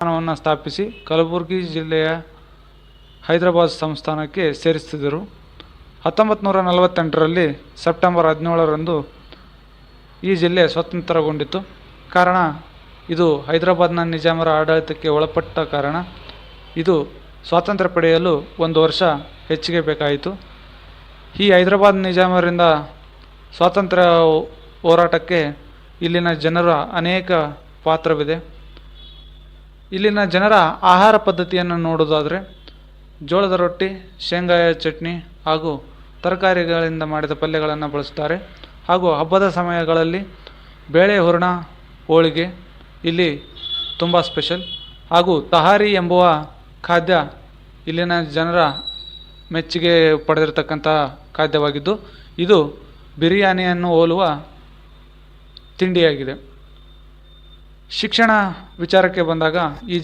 ಸ್ಥಾನವನ್ನು ಸ್ಥಾಪಿಸಿ ಕಲಬುರಗಿ ಜಿಲ್ಲೆಯ ಹೈದರಾಬಾದ್ ಸಂಸ್ಥಾನಕ್ಕೆ ಸೇರಿಸಿದರು. 1948ರಲ್ಲಿ ಸೆಪ್ಟೆಂಬರ್ 17ರಂದು ಈ ಜಿಲ್ಲೆ ಸ್ವತಂತ್ರಗೊಂಡಿತು. ಕಾರಣ ಇದು ಹೈದರಾಬಾದ್ನ ನಿಜಾಮರ ಆಡಳಿತಕ್ಕೆ ಒಳಪಟ್ಟ ಕಾರಣ ಇದು ಸ್ವಾತಂತ್ರ್ಯ ಪಡೆಯಲು 1 ವರ್ಷ ಹೆಚ್ಚಿಗೆ ಬೇಕಾಯಿತು. ಈ ಹೈದರಾಬಾದ್ ನಿಜಾಮರಿಂದ ಸ್ವಾತಂತ್ರ್ಯ ಹೋರಾಟಕ್ಕೆ ಇಲ್ಲಿನ ಜನರ ಅನೇಕ ಪಾತ್ರವಿದೆ. ಇಲ್ಲಿನ ಜನರ ಆಹಾರ ಪದ್ಧತಿಯನ್ನು ನೋಡೋದಾದರೆ ಜೋಳದ ರೊಟ್ಟಿ, ಶೇಂಗಾಯ ಚಟ್ನಿ ಹಾಗೂ ತರಕಾರಿಗಳಿಂದ ಮಾಡಿದ ಪಲ್ಯಗಳನ್ನು ಬಳಸುತ್ತಾರೆ. ಹಾಗೂ ಹಬ್ಬದ ಸಮಯಗಳಲ್ಲಿ ಬೇಳೆ ಹೂರಣ, ಹೋಳಿಗೆ ಇಲ್ಲಿ ತುಂಬ ಸ್ಪೆಷಲ್. ಹಾಗೂ ತಹಾರಿ ಎಂಬುವ ಖಾದ್ಯ ಇಲ್ಲಿನ ಜನರ ಮೆಚ್ಚುಗೆ ಪಡೆದಿರತಕ್ಕಂತಹ ಖಾದ್ಯವಾಗಿದ್ದು ಇದು ಬಿರಿಯಾನಿಯನ್ನು ಹೋಲುವ ತಿಂಡಿಯಾಗಿದೆ. ಶಿಕ್ಷಣ ವಿಚಾರಕ್ಕೆ ಬಂದಾಗ ಈ